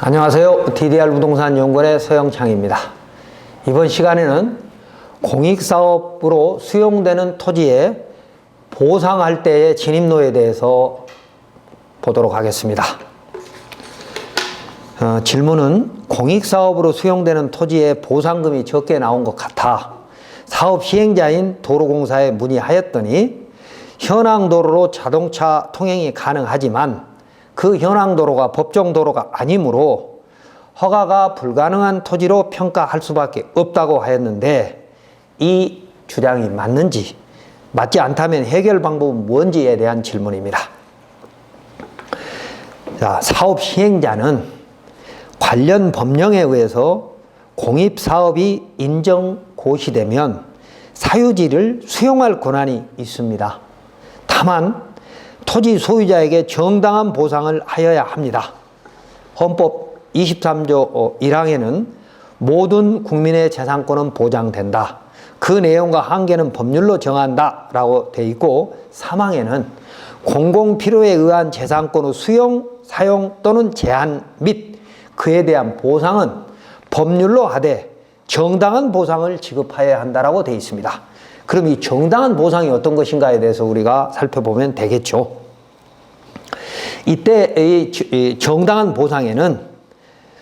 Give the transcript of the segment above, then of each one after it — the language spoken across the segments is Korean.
안녕하세요. DDR 부동산 연구원의 서영창입니다. 이번 시간에는 공익사업으로 수용되는 토지에 보상할 때의 진입로에 대해서 보도록 하겠습니다. 질문은 공익사업으로 수용되는 토지에 보상금이 적게 나온 것 같아 사업 시행자인 도로공사에 문의하였더니 현황도로로 자동차 통행이 가능하지만 그 현황도로가 법정도로가 아니므로 허가가 불가능한 토지로 평가할 수밖에 없다고 하였는데 이 주장이 맞는지, 맞지 않다면 해결 방법은 뭔지에 대한 질문입니다. 자, 사업 시행자는 관련 법령에 의해서 공입사업이 인정고시되면 사유지를 수용할 권한이 있습니다. 다만 토지 소유자에게 정당한 보상을 하여야 합니다. 헌법 23조 1항에는 모든 국민의 재산권은 보장된다. 그 내용과 한계는 법률로 정한다 라고 되어 있고 3항에는 공공필요에 의한 재산권의 수용, 사용 또는 제한 및 그에 대한 보상은 법률로 하되 정당한 보상을 지급하여야 한다라고 되어 있습니다. 그럼 이 정당한 보상이 어떤 것인가에 대해서 우리가 살펴보면 되겠죠. 이때 이 정당한 보상에는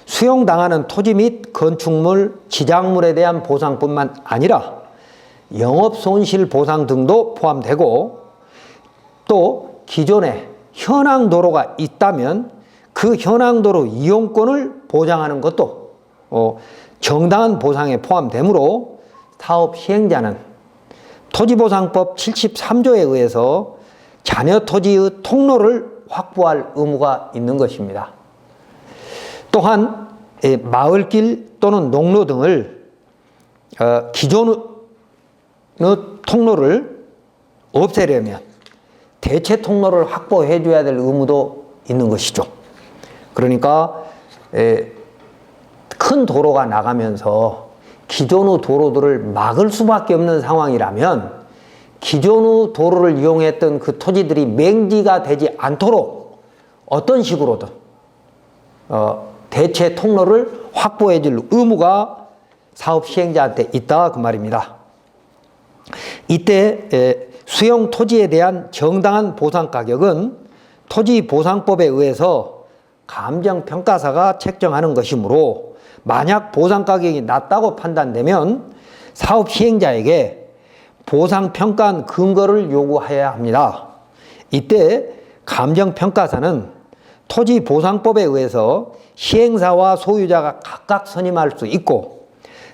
수용당하는 토지 및 건축물, 지작물에 대한 보상뿐만 아니라 영업손실 보상 등도 포함되고 또 기존에 현황도로가 있다면 그 현황도로 이용권을 보장하는 것도 정당한 보상에 포함되므로 사업 시행자는 토지보상법 73조에 의해서 잔여 토지의 통로를 확보할 의무가 있는 것입니다. 또한 마을길 또는 농로 등을 기존의 통로를 없애려면 대체 통로를 확보해 줘야 될 의무도 있는 것이죠. 그러니까 큰 도로가 나가면서 기존의 도로들을 막을 수밖에 없는 상황이라면 기존의 도로를 이용했던 그 토지들이 맹지가 되지 않도록 어떤 식으로든 대체 통로를 확보해 줄 의무가 사업 시행자한테 있다 그 말입니다. 이때 수용 토지에 대한 정당한 보상 가격은 토지보상법에 의해서 감정평가사가 책정하는 것이므로 만약 보상 가격이 낮다고 판단되면 사업 시행자에게 보상평가한 근거를 요구해야 합니다. 이때 감정평가사는 토지보상법에 의해서 시행사와 소유자가 각각 선임할 수 있고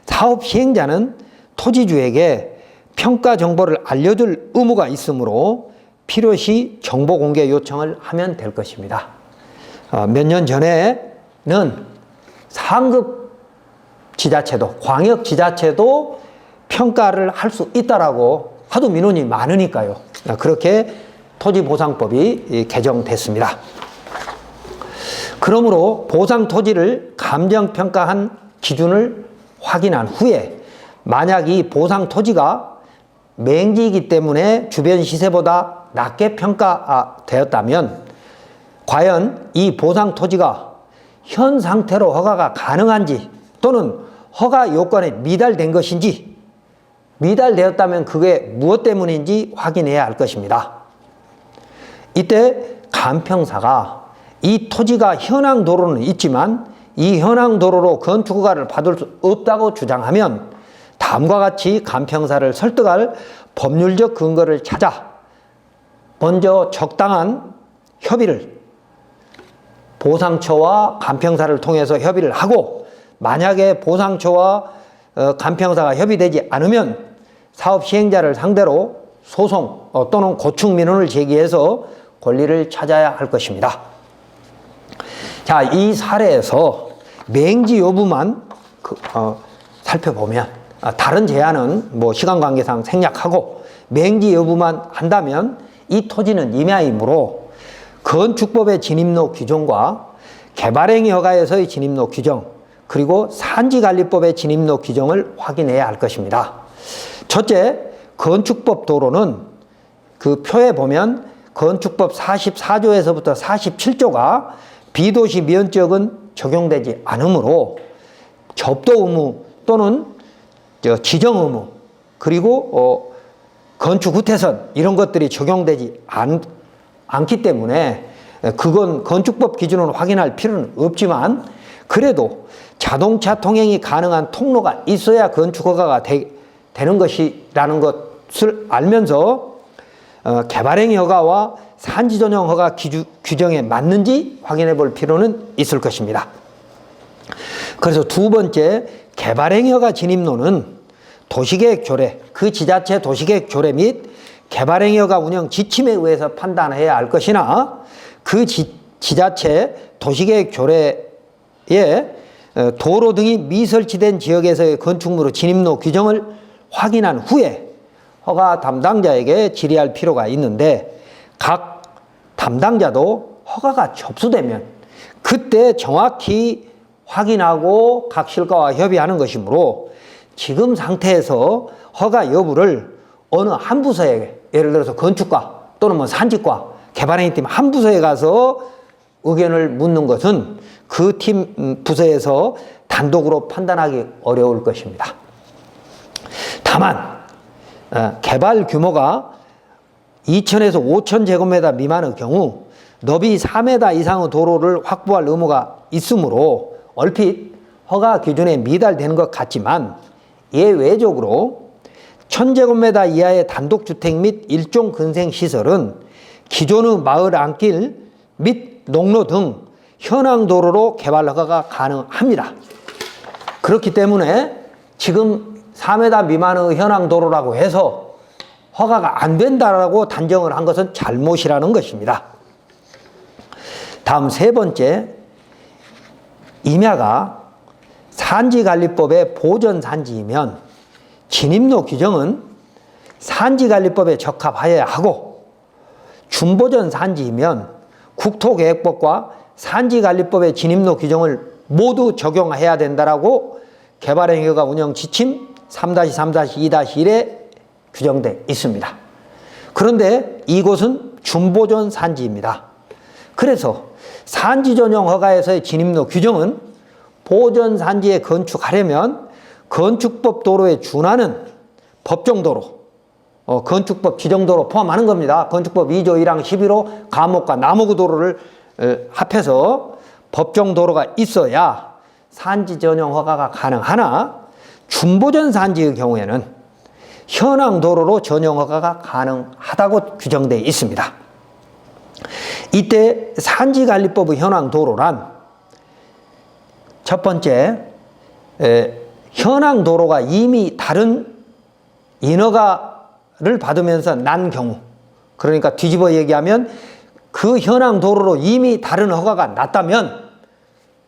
사업 시행자는 토지주에게 평가 정보를 알려줄 의무가 있으므로 필요시 정보 공개 요청을 하면 될 것입니다. 몇 년 전에는 상급 지자체도, 광역 지자체도 평가를 할 수 있다라고 하도 민원이 많으니까요. 그렇게 토지보상법이 개정됐습니다. 그러므로 보상 토지를 감정평가한 기준을 확인한 후에 만약 이 보상 토지가 맹지이기 때문에 주변 시세보다 낮게 평가되었다면 과연 이 보상 토지가 현 상태로 허가가 가능한지 또는 허가 요건에 미달된 것인지 미달되었다면 그게 무엇 때문인지 확인해야 할 것입니다. 이때 감평사가 이 토지가 현황도로는 있지만 이 현황도로로 건축허가를 받을 수 없다고 주장하면 다음과 같이 감평사를 설득할 법률적 근거를 찾아 먼저 적당한 협의를 보상처와 감평사를 통해서 협의를 하고 만약에 보상처와 감평사가 협의되지 않으면 사업 시행자를 상대로 소송 또는 고충 민원을 제기해서 권리를 찾아야 할 것입니다. 자, 이 사례에서 맹지 여부만 살펴보면 다른 제한은 뭐 시간 관계상 생략하고 맹지 여부만 한다면 이 토지는 임야이므로 건축법의 진입로 규정과 개발행위 허가에서의 진입로 규정 그리고 산지관리법의 진입로 규정을 확인해야 할 것입니다. 첫째, 건축법 도로는 그 표에 보면 건축법 44조에서부터 47조가 비도시 면적은 적용되지 않으므로 접도 의무 또는 지정 의무 그리고 건축 후퇴선 이런 것들이 적용되지 않기 때문에 그건 건축법 기준으로 확인할 필요는 없지만 그래도 자동차 통행이 가능한 통로가 있어야 건축 허가가 되는 것이라는 것을 알면서 개발행위 허가와 산지 전용 허가 규정에 맞는지 확인해 볼 필요는 있을 것입니다. 그래서 두 번째, 개발행위 허가 진입로는 도시계획 조례, 그 지자체 도시계획 조례 및 개발행위 허가 운영 지침에 의해서 판단해야 할 것이나 그 지자체 도시계획 조례에 도로 등이 미설치된 지역에서의 건축물의 진입로 규정을 확인한 후에 허가 담당자에게 질의할 필요가 있는데 각 담당자도 허가가 접수되면 그때 정확히 확인하고 각 실과와 협의하는 것이므로 지금 상태에서 허가 여부를 어느 한 부서에 예를 들어서 건축과 또는 뭐 산지과 개발행위팀 한 부서에 가서 의견을 묻는 것은 그 팀 부서에서 단독으로 판단하기 어려울 것입니다. 다만 개발 규모가 2,000에서 5,000제곱미터 미만의 경우 너비 4m 이상의 도로를 확보할 의무가 있으므로 얼핏 허가 기준에 미달되는 것 같지만 예외적으로 1,000제곱미터 이하의 단독주택 및 일종 근생시설은 기존의 마을 안길 및 농로 등 현황 도로로 개발 허가가 가능합니다. 그렇기 때문에 지금 4m 미만의 현황 도로라고 해서 허가가 안 된다라고 단정을 한 것은 잘못이라는 것입니다. 다음 세 번째, 임야가 산지관리법의 보전산지이면 진입로 규정은 산지관리법에 적합하여야 하고 준보전산지이면 국토계획법과 산지관리법의 진입로 규정을 모두 적용해야 된다라고 개발행위허가 운영 지침 3-3-2-1에 규정되어 있습니다. 그런데 이곳은 준보전 산지입니다. 그래서 산지 전용 허가에서의 진입로 규정은 보전 산지에 건축하려면 건축법 도로에 준하는 법정도로, 건축법 지정도로 포함하는 겁니다. 건축법 2조 1항 11호 감옥과 나무구 도로를 합해서 법정도로가 있어야 산지 전용 허가가 가능하나 준보전 산지의 경우에는 현황 도로로 전용 허가가 가능하다고 규정되어 있습니다. 이때 산지관리법의 현황 도로란 첫 번째, 현황 도로가 이미 다른 인허가를 받으면서 난 경우, 그러니까 뒤집어 얘기하면 그 현황 도로로 이미 다른 허가가 났다면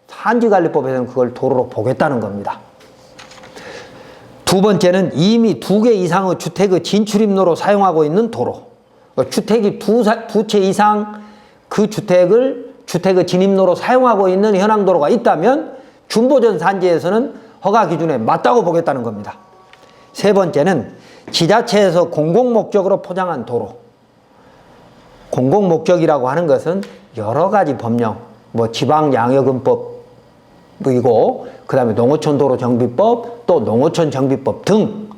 산지관리법에서는 그걸 도로로 보겠다는 겁니다. 두 번째는 이미 2개 이상의 주택의 진출입로로 사용하고 있는 도로. 주택이 두 채 이상 그 주택의 진입로로 사용하고 있는 현황 도로가 있다면 준보전 산지에서는 허가 기준에 맞다고 보겠다는 겁니다. 세 번째는 지자체에서 공공목적으로 포장한 도로. 공공목적이라고 하는 것은 여러 가지 법령, 지방양여금법이고 그 다음에 농어촌도로정비법, 또 농어촌정비법 등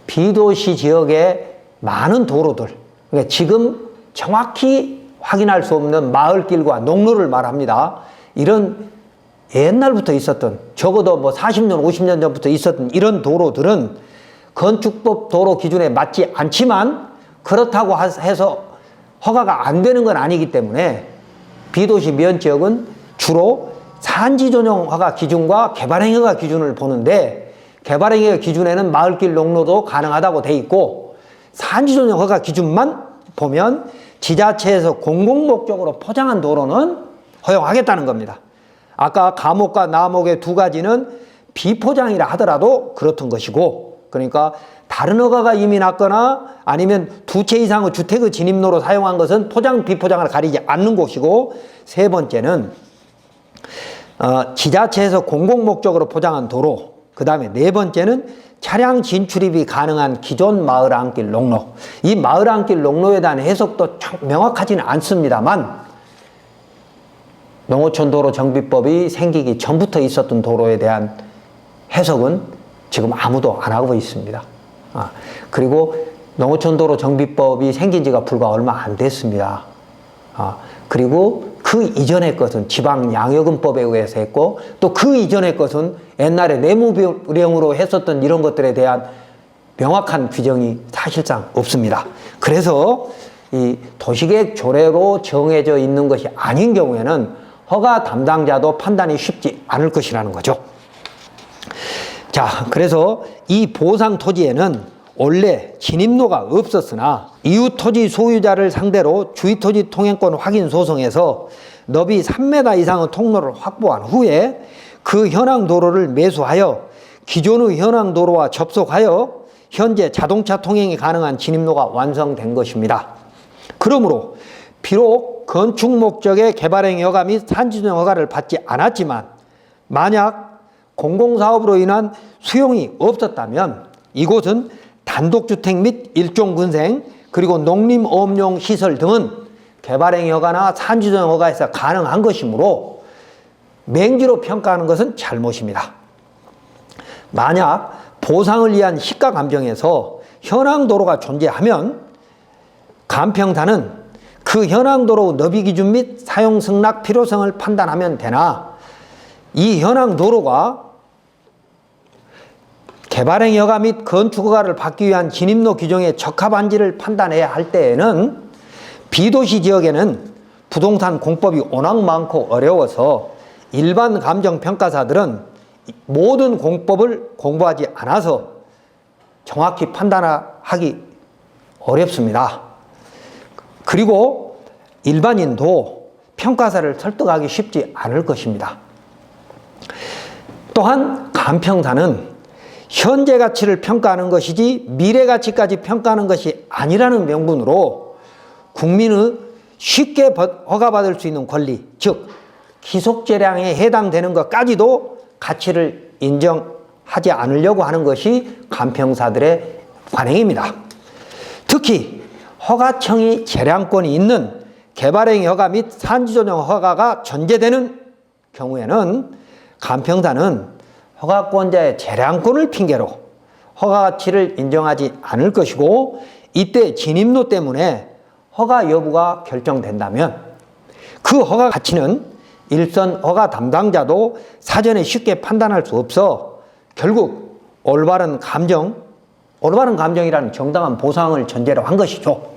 비도시 지역의 많은 도로들, 그러니까 지금 정확히 확인할 수 없는 마을길과 농로를 말합니다. 이런 옛날부터 있었던, 적어도 40년, 50년 전부터 있었던 이런 도로들은 건축법 도로 기준에 맞지 않지만 그렇다고 해서 허가가 안 되는 건 아니기 때문에 비도시 면지역은 주로 산지 전용 허가 기준과 개발행위 허가 기준을 보는데 개발행위 기준에는 마을길 농로도 가능하다고 돼 있고 산지 전용 허가 기준만 보면 지자체에서 공공목적으로 포장한 도로는 허용하겠다는 겁니다. 아까 감옥과 남옥의 두 가지는 비포장이라 하더라도 그렇던 것이고, 그러니까 다른 허가가 이미 났거나 아니면 2채 이상의 주택의 진입로로 사용한 것은 포장, 비포장을 가리지 않는 곳이고, 세 번째는 지자체에서 공공목적으로 포장한 도로, 그 다음에 네 번째는 차량 진출입이 가능한 기존 마을 안길 농로. 이 마을 안길 농로에 대한 해석도 명확하지는 않습니다만 농어촌 도로 정비법이 생기기 전부터 있었던 도로에 대한 해석은 지금 아무도 안 하고 있습니다. 그리고 농어촌 도로 정비법이 생긴 지가 불과 얼마 안 됐습니다. 그리고 그 이전의 것은 지방 양여금법에 의해서 했고, 또 그 이전의 것은 옛날에 내무령으로 했었던 이런 것들에 대한 명확한 규정이 사실상 없습니다. 그래서 이 도시계획 조례로 정해져 있는 것이 아닌 경우에는 허가 담당자도 판단이 쉽지 않을 것이라는 거죠. 자, 그래서 이 보상 토지에는 원래 진입로가 없었으나 이웃 토지 소유자를 상대로 주위토지 통행권 확인 소송에서 너비 3m 이상의 통로를 확보한 후에 그 현황 도로를 매수하여 기존의 현황 도로와 접속하여 현재 자동차 통행이 가능한 진입로가 완성된 것입니다. 그러므로 비록 건축 목적의 개발행 허가 및 산지조정 허가를 받지 않았지만 만약 공공사업으로 인한 수용이 없었다면 이곳은 단독주택 및 일종근생 그리고 농림어업용 시설 등은 개발행 허가나 산지조정 허가에서 가능한 것이므로 맹지로 평가하는 것은 잘못입니다. 만약 보상을 위한 시가 감정에서 현황 도로가 존재하면 감평사는 그 현황 도로 너비 기준 및 사용 승낙 필요성을 판단하면 되나, 이 현황 도로가 개발행 허가 및 건축 허가를 받기 위한 진입로 규정에 적합한지를 판단해야 할 때에는 비도시 지역에는 부동산 공법이 워낙 많고 어려워서 일반 감정평가사들은 모든 공법을 공부하지 않아서 정확히 판단하기 어렵습니다. 그리고 일반인도 평가사를 설득하기 쉽지 않을 것입니다. 또한 감평사는 현재 가치를 평가하는 것이지 미래 가치까지 평가하는 것이 아니라는 명분으로 국민의 쉽게 허가받을 수 있는 권리, 즉 기속재량에 해당되는 것까지도 가치를 인정하지 않으려고 하는 것이 감평사들의 관행입니다. 특히 허가청이 재량권이 있는 개발행 허가 및 산지조정 허가가 전제되는 경우에는 감평사는 허가권자의 재량권을 핑계로 허가 가치를 인정하지 않을 것이고, 이때 진입로 때문에 허가 여부가 결정된다면 그 허가 가치는 일선 허가 담당자도 사전에 쉽게 판단할 수 없어 결국 올바른 감정이라는 정당한 보상을 전제로 한 것이죠.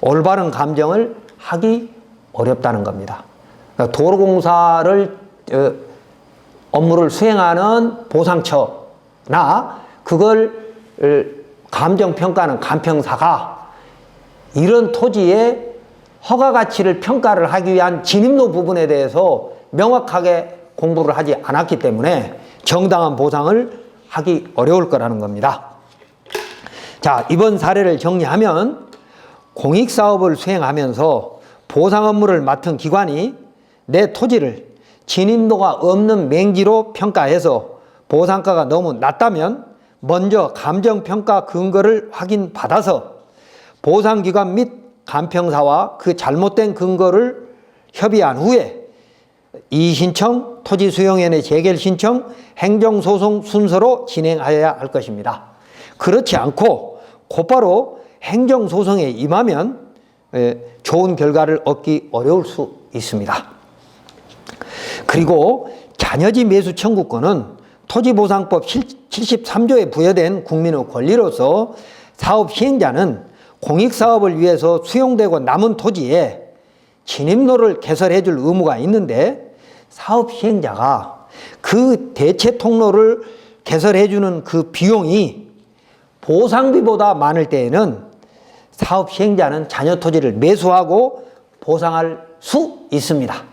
올바른 감정을 하기 어렵다는 겁니다. 도로공사를 업무를 수행하는 보상처나 그걸 감정평가하는 감평사가 이런 토지의 허가 가치를 평가를 하기 위한 진입로 부분에 대해서 명확하게 공부를 하지 않았기 때문에 정당한 보상을 하기 어려울 거라는 겁니다. 자, 이번 사례를 정리하면 공익사업을 수행하면서 보상 업무를 맡은 기관이 내 토지를 진입로가 없는 맹지로 평가해서 보상가가 너무 낮다면 먼저 감정평가 근거를 확인받아서 보상기관 및 감평사와 그 잘못된 근거를 협의한 후에 이의신청, 토지수용위원회 재결신청, 행정소송 순서로 진행하여야 할 것입니다. 그렇지 않고 곧바로 행정소송에 임하면 좋은 결과를 얻기 어려울 수 있습니다. 그리고 잔여지 매수 청구권은 토지보상법 73조에 부여된 국민의 권리로서 사업 시행자는 공익사업을 위해서 수용되고 남은 토지에 진입로를 개설해 줄 의무가 있는데, 사업 시행자가 그 대체 통로를 개설해 주는 그 비용이 보상비보다 많을 때에는 사업 시행자는 잔여 토지를 매수하고 보상할 수 있습니다.